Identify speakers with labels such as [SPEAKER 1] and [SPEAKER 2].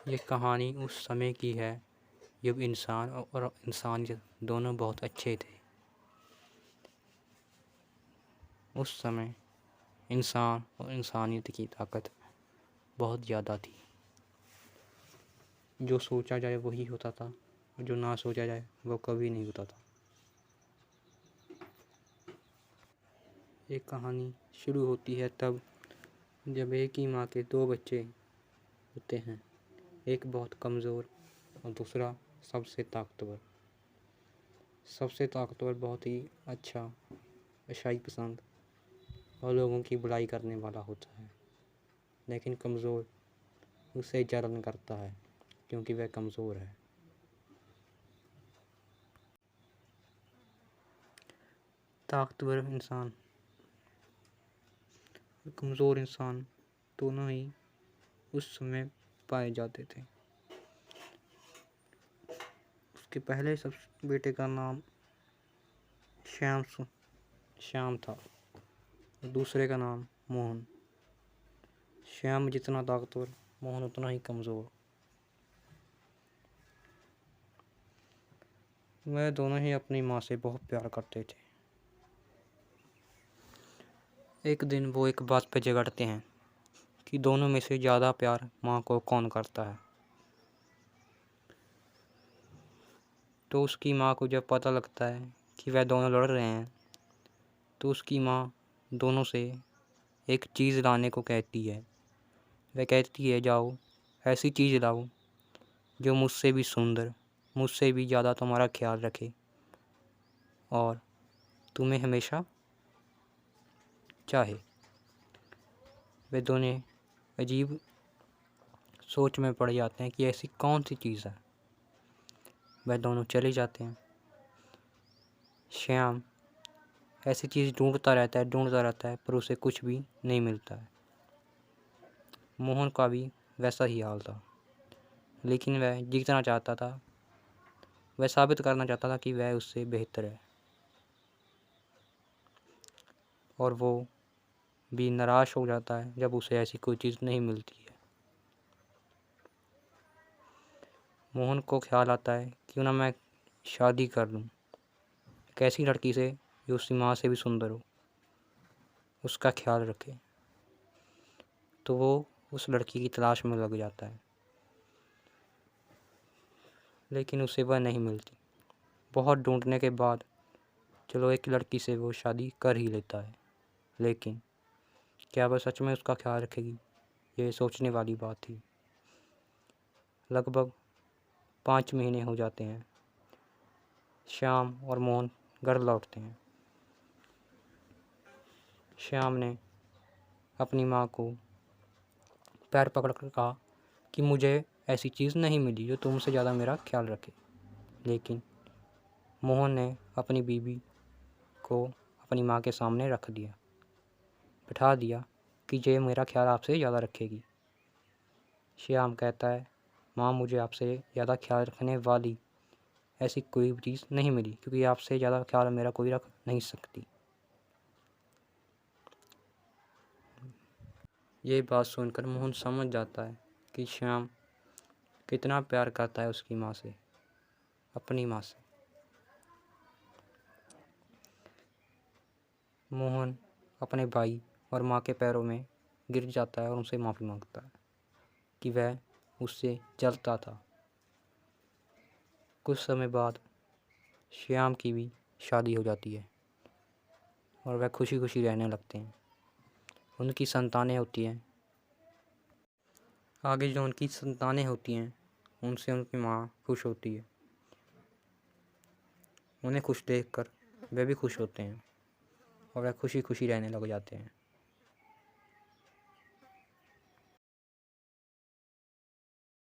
[SPEAKER 1] ये कहानी उस समय की है जब इंसान और इंसानियत दोनों बहुत अच्छे थे। उस समय इंसान और इंसानियत की ताकत बहुत ज़्यादा थी। जो सोचा जाए वही होता था और जो ना सोचा जाए वो कभी नहीं होता था। एक कहानी शुरू होती है तब जब एक ही माँ के दो बच्चे होते हैं, एक बहुत कमज़ोर और दूसरा सबसे ताकतवर। सबसे ताकतवर बहुत ही अच्छा, अच्छाई पसंद और लोगों की बुराई करने वाला होता है, लेकिन कमज़ोर उससे जलन करता है क्योंकि वह कमज़ोर है। ताकतवर इंसान और कमज़ोर इंसान दोनों ही उस समय पाए जाते थे। उसके पहले सब बेटे का नाम श्याम था और दूसरे का नाम मोहन। श्याम जितना ताकतवर, मोहन उतना ही कमज़ोर। वह दोनों ही अपनी माँ से बहुत प्यार करते थे। एक दिन वो एक बात पे झगड़ते हैं कि दोनों में से ज़्यादा प्यार माँ को कौन करता है। तो उसकी माँ को जब पता लगता है कि वह दोनों लड़ रहे हैं तो उसकी माँ दोनों से एक चीज़ लाने को कहती है। वह कहती है, जाओ ऐसी चीज़ लाओ जो मुझसे भी सुंदर, मुझसे भी ज़्यादा तुम्हारा ख्याल रखे और तुम्हें हमेशा चाहे। वे दोनों अजीब सोच में पड़ जाते हैं कि ऐसी कौन सी चीज़ है। वह दोनों चले जाते हैं। श्याम ऐसी चीज़ ढूंढता रहता है पर उसे कुछ भी नहीं मिलता है। मोहन का भी वैसा ही हाल था, लेकिन वह जीतना चाहता था, वह साबित करना चाहता था कि वह उससे बेहतर है और वो भी निराश हो जाता है जब उसे ऐसी कोई चीज़ नहीं मिलती है। मोहन को ख्याल आता है क्यों ना मैं शादी कर लूँ एक ऐसी लड़की से जो उसकी माँ से भी सुंदर हो, उसका ख्याल रखे। तो वो उस लड़की की तलाश में लग जाता है, लेकिन उसे वह नहीं मिलती। बहुत ढूंढने के बाद चलो एक लड़की से वो शादी कर ही लेता है, लेकिन क्या वह सच में उसका ख्याल रखेगी, ये सोचने वाली बात थी। लगभग 5 महीने हो जाते हैं। श्याम और मोहन घर लौटते हैं। श्याम ने अपनी माँ को पैर पकड़कर कहा कि मुझे ऐसी चीज़ नहीं मिली जो तुमसे ज़्यादा मेरा ख्याल रखे, लेकिन मोहन ने अपनी बीवी को अपनी माँ के सामने रख दिया, बिठा दिया कि ये मेरा ख्याल आपसे ज़्यादा रखेगी। श्याम कहता है, माँ मुझे आपसे ज़्यादा ख्याल रखने वाली ऐसी कोई भी चीज़ नहीं मिली, क्योंकि आपसे ज़्यादा ख्याल मेरा कोई रख नहीं सकती। ये बात सुनकर मोहन समझ जाता है कि श्याम कितना प्यार करता है उसकी माँ से, अपनी माँ से। मोहन अपने भाई और माँ के पैरों में गिर जाता है और उनसे माफ़ी मांगता है कि वह उससे जलता था। कुछ समय बाद श्याम की भी शादी हो जाती है और वह खुशी खुशी रहने लगते हैं। उनकी संतानें होती हैं। आगे जो उनकी संतानें होती हैं उनसे उनकी माँ खुश होती है। उन्हें खुश देखकर वे भी खुश होते हैं और वह खुशी खुशी रहने लग जाते हैं।